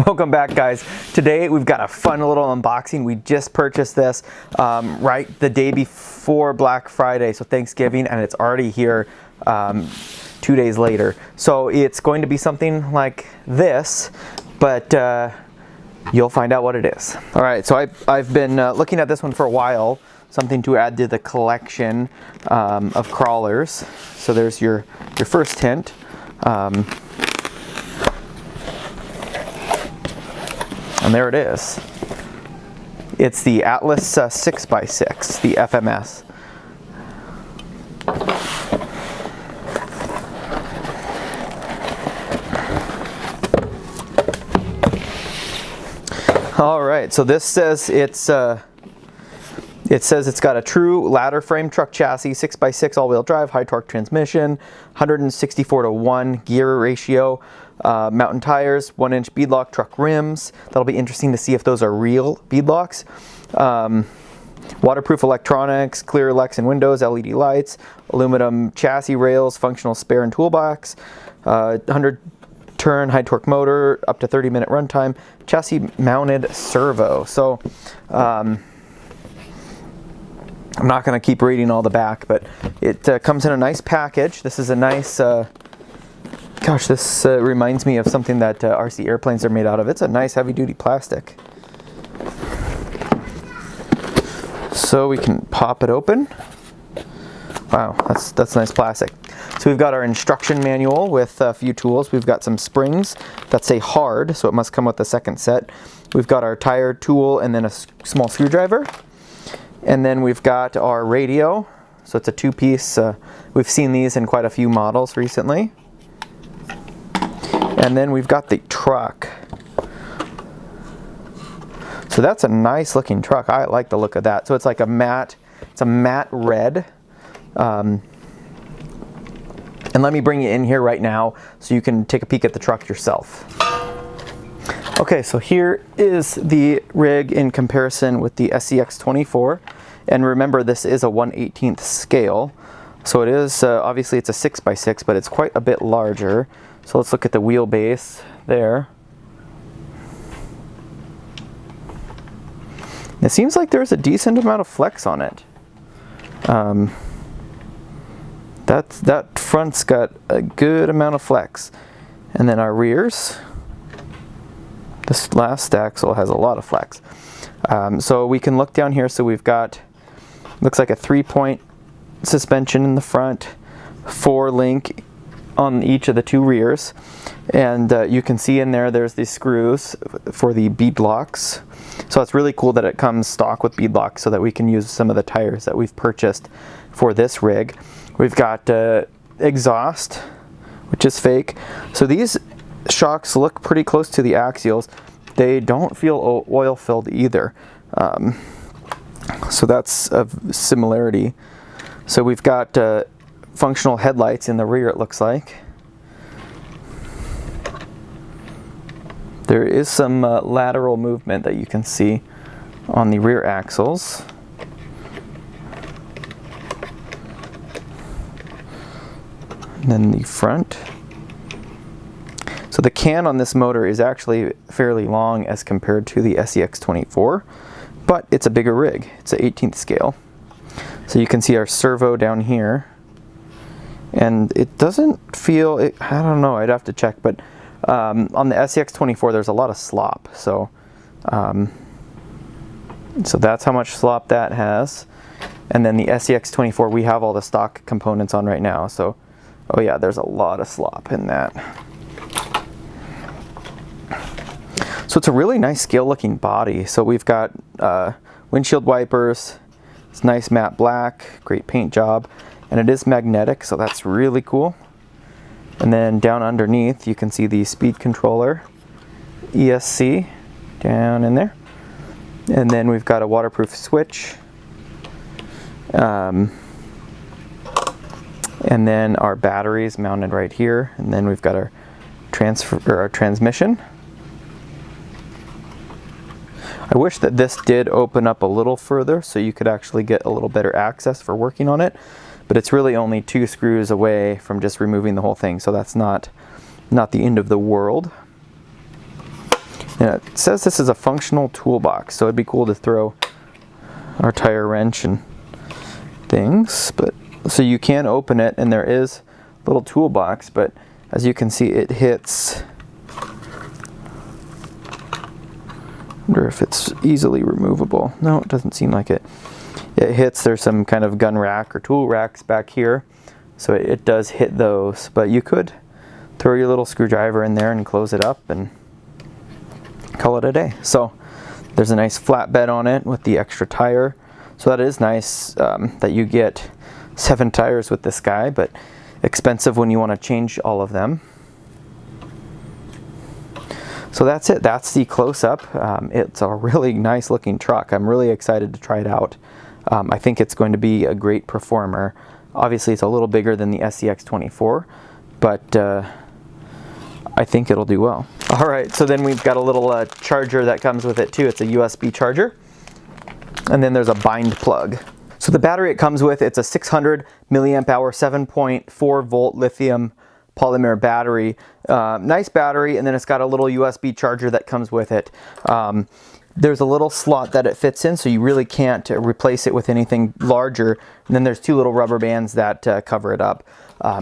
Welcome back, guys. Today we've got a fun little unboxing. We just purchased this right the day before Black Friday, so Thanksgiving, and it's already here 2 days later. So it's going to be something like this, but you'll find out what it is. All right, so I've been looking at this one for a while, something to add to the collection of crawlers. So there's your first hint. And there it is. It's the Atlas 6x6, the FMS. All right, so this says it's got a true ladder frame truck chassis, 6x6 all-wheel drive, high torque transmission, 164:1 gear ratio, mountain tires, 1-inch beadlock truck rims. That'll be interesting to see if those are real beadlocks. Waterproof electronics, clear Lexan windows, LED lights, aluminum chassis rails, functional spare and toolbox, 100-turn high torque motor, up to 30-minute runtime, chassis mounted servo. So I'm not going to keep reading all the back, but it comes in a nice package. This is a nice, gosh, this reminds me of something that RC airplanes are made out of. It's a nice heavy-duty plastic. So we can pop it open. Wow, that's nice plastic. So we've got our instruction manual with a few tools. We've got some springs that say hard, so it must come with the second set. We've got our tire tool and then a small screwdriver. And then we've got our radio. So it's a two-piece. We've seen these in quite a few models recently. And then we've got the truck. So that's a nice looking truck. I like the look of that. So it's like a matte red. And let me bring you in here right now so you can take a peek at the truck yourself. Okay, so here is the rig in comparison with the SCX24. And remember, this is a 1/18th scale. So it is, obviously it's a 6x6, but it's quite a bit larger. So let's look at the wheelbase there. It seems like there's a decent amount of flex on it. That front's got a good amount of flex. And then our rears, this last axle has a lot of flex. So we can look down here. So we've got, looks like a 3-point suspension in the front, 4-link on each of the two rears, and you can see in there's these screws for the bead locks. So it's really cool that it comes stock with bead locks so that we can use some of the tires that we've purchased for this rig. We've got exhaust, which is fake. So these shocks look pretty close to the axials. They don't feel oil filled either. So that's a similarity. So we've got functional headlights in the rear, it looks like. There is some lateral movement that you can see on the rear axles. And then the front. So the can on this motor is actually fairly long as compared to the SCX24, but it's a bigger rig. It's an 18th scale. So you can see our servo down here. And it doesn't feel, I don't know, I'd have to check, but on the SCX24 there's a lot of slop. So that's how much slop that has. And then the SCX24, we have all the stock components on right now. So, oh yeah, there's a lot of slop in that. So it's a really nice scale looking body. So we've got windshield wipers. It's nice matte black, great paint job. And it is magnetic, so that's really cool. And then down underneath, you can see the speed controller, ESC, down in there. And then we've got a waterproof switch. And then our batteries mounted right here. And then we've got our transmission. I wish that this did open up a little further so you could actually get a little better access for working on it. But it's really only 2 screws away from just removing the whole thing, so that's not the end of the world. And it says this is a functional toolbox, so it'd be cool to throw our tire wrench and things. But so you can open it, and there is a little toolbox, but as you can see, it hits. Wonder if it's easily removable. No, it doesn't seem like it. It hits, there's some kind of gun rack or tool racks back here, so it does hit those, but you could throw your little screwdriver in there and close it up and call it a day. So there's a nice flatbed on it with the extra tire, so that is nice that you get 7 tires with this guy, but expensive when you want to change all of them. So that's it. That's the close-up. It's a really nice looking truck. I'm really excited to try it out. I think it's going to be a great performer. Obviously it's a little bigger than the SCX24, but I think it'll do well. Alright, so then we've got a little charger that comes with it too. It's a USB charger. And then there's a bind plug. So the battery it comes with, it's a 600 milliamp hour 7.4 volt lithium polymer battery. Nice battery, and then it's got a little USB charger that comes with it. There's a little slot that it fits in, so you really can't replace it with anything larger. And then there's 2 little rubber bands that cover it up.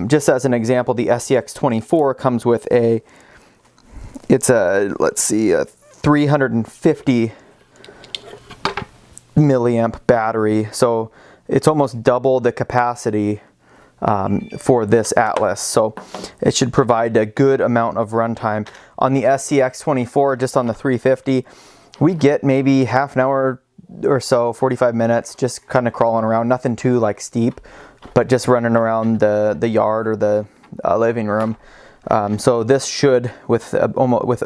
Just as an example, the SCX24 comes with it's a 350 milliamp battery, so it's almost double the capacity for this Atlas, so it should provide a good amount of runtime. On the SCX24, just on the 350, we get maybe half an hour or so, 45 minutes, just kind of crawling around, nothing too like steep, but just running around the yard or the living room. So this should, with almost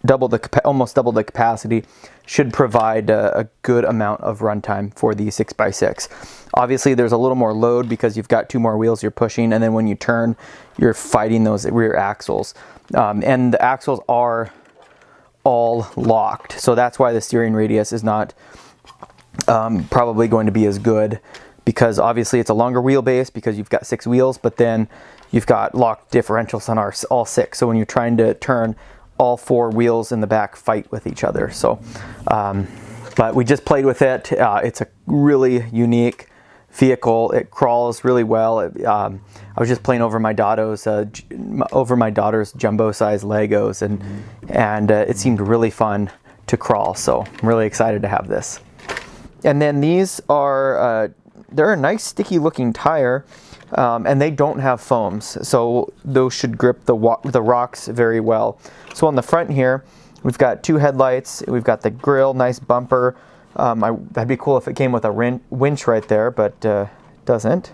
double the capacity, should provide a good amount of runtime for the 6x6. Obviously there's a little more load because you've got 2 more wheels you're pushing, and then when you turn, you're fighting those rear axles. And the axles are all locked, so that's why the steering radius is not probably going to be as good, because obviously it's a longer wheelbase because you've got 6 wheels, but then you've got locked differentials on all 6. So when you're trying to turn, all 4 wheels in the back fight with each other. So, but we just played with it. It's a really unique vehicle. It crawls really well. I was just playing over my daughter's jumbo-sized Legos, and it seemed really fun to crawl. So I'm really excited to have this. And then these are they're a nice sticky-looking tire. And they don't have foams, so those should grip the rocks very well. So on the front here, we've got 2 headlights, we've got the grille, nice bumper. That'd be cool if it came with a winch right there, but it doesn't.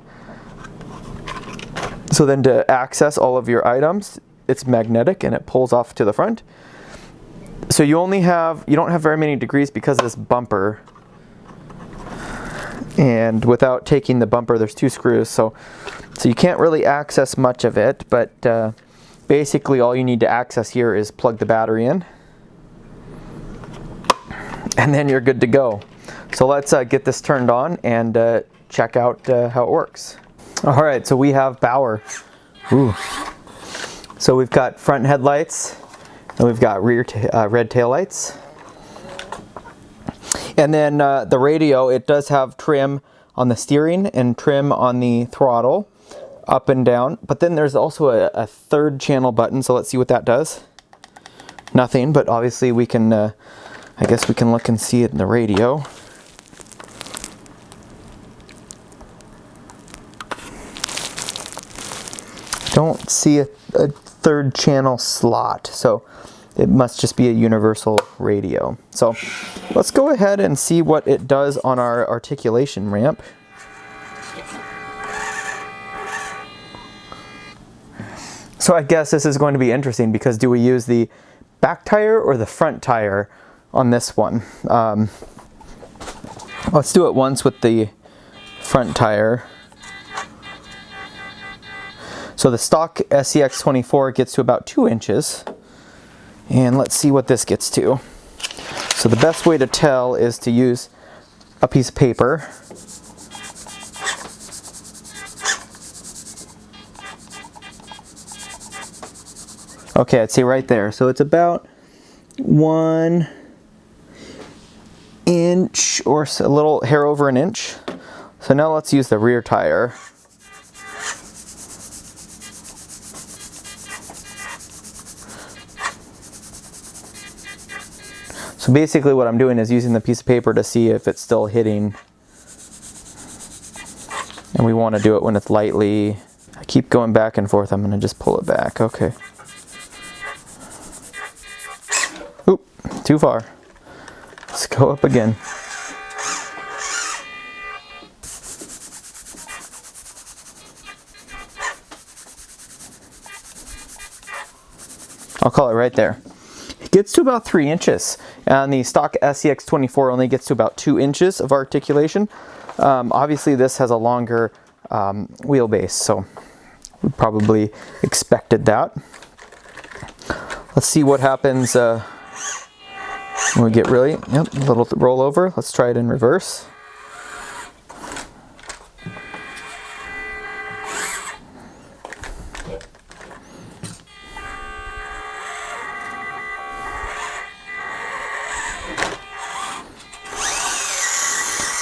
So then to access all of your items, it's magnetic and it pulls off to the front. So you don't have very many degrees because of this bumper. And without taking the bumper, there's 2 screws, so you can't really access much of it, but basically all you need to access here is plug the battery in, and then you're good to go. So let's get this turned on and check out how it works. Alright, so we have power. Ooh. So we've got front headlights, and we've got rear red taillights. And then the radio, it does have trim on the steering and trim on the throttle, up and down. But then there's also a 3rd channel button, so let's see what that does. Nothing, but obviously we can, I guess we can look and see it in the radio. Don't see a 3rd channel slot, so it must just be a universal radio. So let's go ahead and see what it does on our articulation ramp. So I guess this is going to be interesting, because do we use the back tire or the front tire on this one? Let's do it once with the front tire. So the stock SCX24 gets to about 2 inches. And let's see what this gets to. So the best way to tell is to use a piece of paper. Okay, I'd say right there. So it's about 1 inch or a little hair over an inch. So now let's use the rear tire. So basically what I'm doing is using the piece of paper to see if it's still hitting. And we want to do it when it's lightly. I keep going back and forth. I'm going to just pull it back. Okay. Oop, too far. Let's go up again. I'll call it right there. It gets to about 3 inches, and the stock SCX24 only gets to about 2 inches of articulation. Obviously this has a longer wheelbase, so we probably expected that. Let's see what happens when we get really, a little rollover. Let's try it in reverse.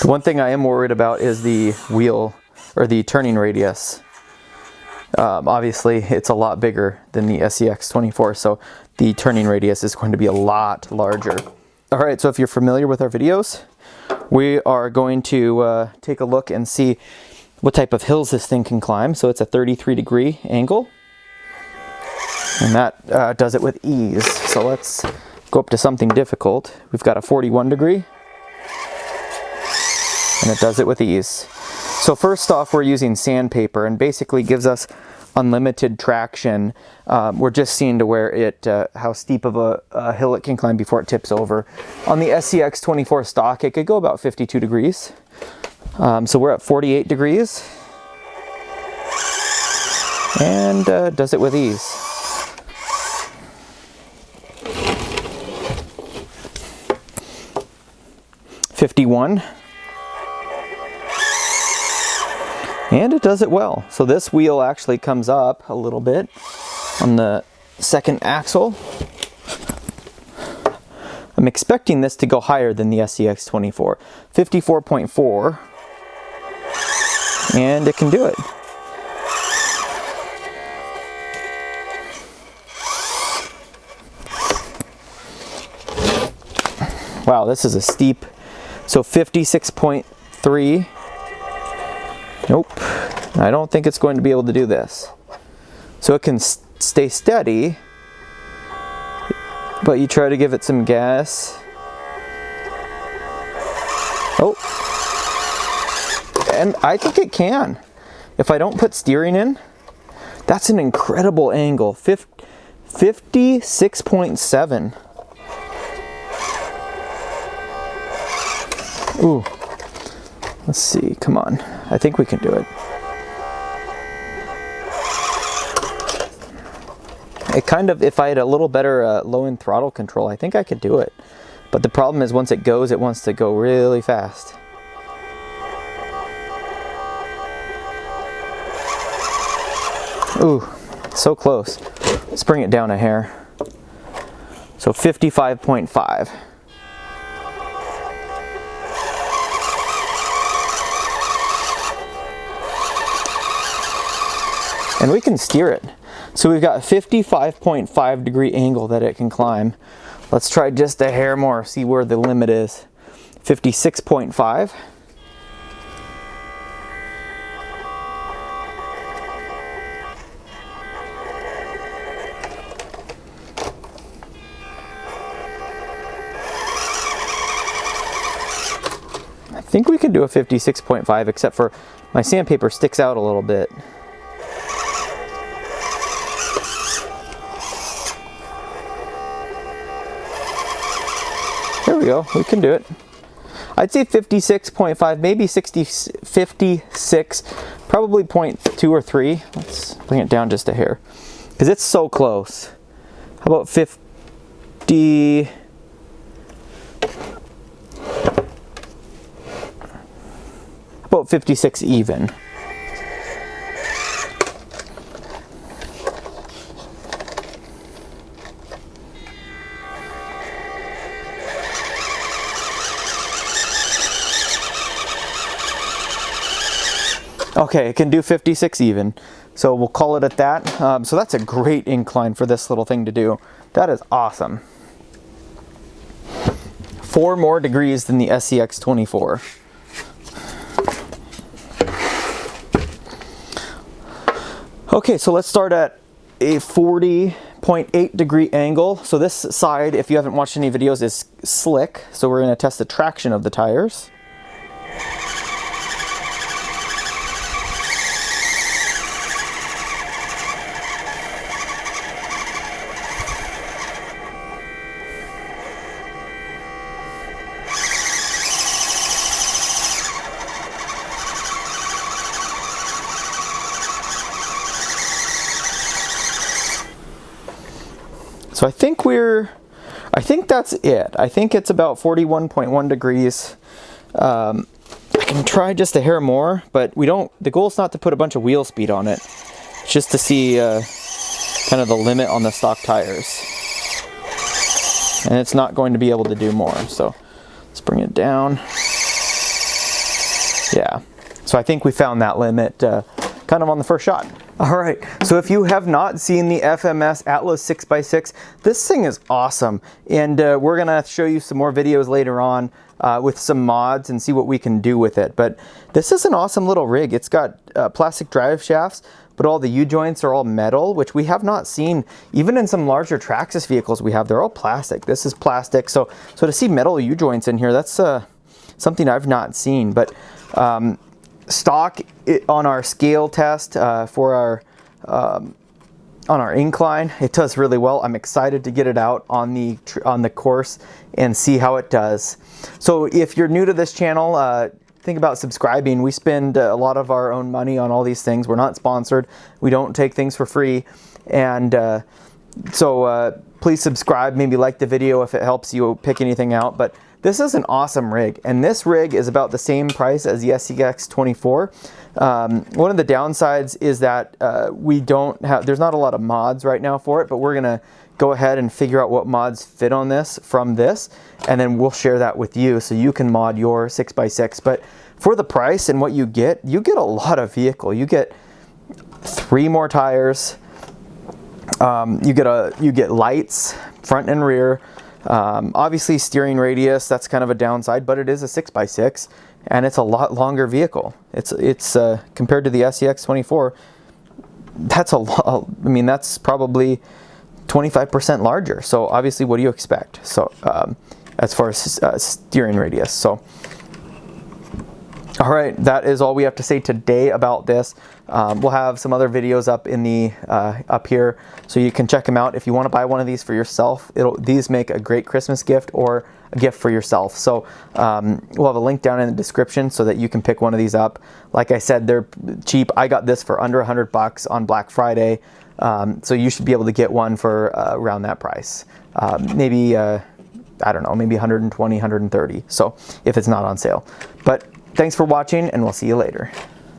The one thing I am worried about is the wheel, or the turning radius. Obviously it's a lot bigger than the SCX24, so the turning radius is going to be a lot larger. Alright, so if you're familiar with our videos, we are going to take a look and see what type of hills this thing can climb. So it's a 33-degree angle, and that does it with ease. So let's go up to something difficult. We've got a 41-degree, and it does it with ease. So first off, we're using sandpaper, and basically gives us unlimited traction. We're just seeing to where it, how steep of a hill it can climb before it tips over. On the SCX24 stock, it could go about 52 degrees. So we're at 48 degrees, and does it with ease. $51. And it does it well. So this wheel actually comes up a little bit on the second axle. I'm expecting this to go higher than the SCX24. 54.4. And it can do it. Wow, this is a steep. So 56.3. Nope, I don't think it's going to be able to do this. So it can stay steady, but you try to give it some gas. Oh, and I think it can. If I don't put steering in, that's an incredible angle. 56.7. Ooh. Let's see, come on. I think we can do it. It kind of, if I had a little better low-end throttle control, I think I could do it. But the problem is once it goes, it wants to go really fast. Ooh, so close. Let's bring it down a hair. So 55.5. And we can steer it. So we've got a 55.5 degree angle that it can climb. Let's try just a hair more, see where the limit is. 56.5. I think we could do a 56.5, except for my sandpaper sticks out a little bit. There we go, we can do it. I'd say 56.5, maybe 56, probably 0.2 or 3. Let's bring it down just a hair, because it's so close. How about 50? About 56 even. Okay, it can do 56 even. So we'll call it at that. So that's a great incline for this little thing to do. That is awesome. 4 more degrees than the SCX 24. Okay, so let's start at a 40.8 degree angle. So this side, if you haven't watched any videos, is slick. So we're going to test the traction of the tires. So I think that's it. I think it's about 41.1 degrees. I can try just a hair more, but the goal is not to put a bunch of wheel speed on it. It's just to see kind of the limit on the stock tires. And it's not going to be able to do more. So let's bring it down. Yeah. So I think we found that limit kind of on the first shot. All right, so if you have not seen the FMS Atlas 6x6, this thing is awesome. And we're gonna show you some more videos later on with some mods and see what we can do with it. But this is an awesome little rig. It's got plastic drive shafts, but all the U-joints are all metal, which we have not seen. Even in some larger Traxxas vehicles they're all plastic. This is plastic, so to see metal U-joints in here, that's something I've not seen. But stock on our scale test for our on our incline, it does really well. I'm excited to get it out on the course and see how it does. So if you're new to this channel, think about subscribing. We spend a lot of our own money on all these things. We're not sponsored. We don't take things for free, and so please subscribe. Maybe like the video if it helps you pick anything out. But this is an awesome rig, and this rig is about the same price as the SCX 24. One of the downsides is that there's not a lot of mods right now for it, but we're gonna go ahead and figure out what mods fit on this from this, and then we'll share that with you so you can mod your 6x6. But for the price and what you get a lot of vehicle. You get 3 more tires, you get lights, front and rear. Obviously steering radius, that's kind of a downside, but it is a 6x6 and it's a lot longer vehicle. It's compared to the SCX 24, that's a lot. I mean, that's probably 25% larger. So obviously, what do you expect? So as far as steering radius. So all right, that is all we have to say today about this. We'll have some other videos up in the up here, so you can check them out if you want to buy one of these for yourself. These make a great Christmas gift or a gift for yourself. So we'll have a link down in the description so that you can pick one of these up. Like I said, they're cheap. I got this for under $100 on Black Friday, so you should be able to get one for around that price. Maybe I don't know, maybe 120, 130. So if it's not on sale, but thanks for watching, and we'll see you later.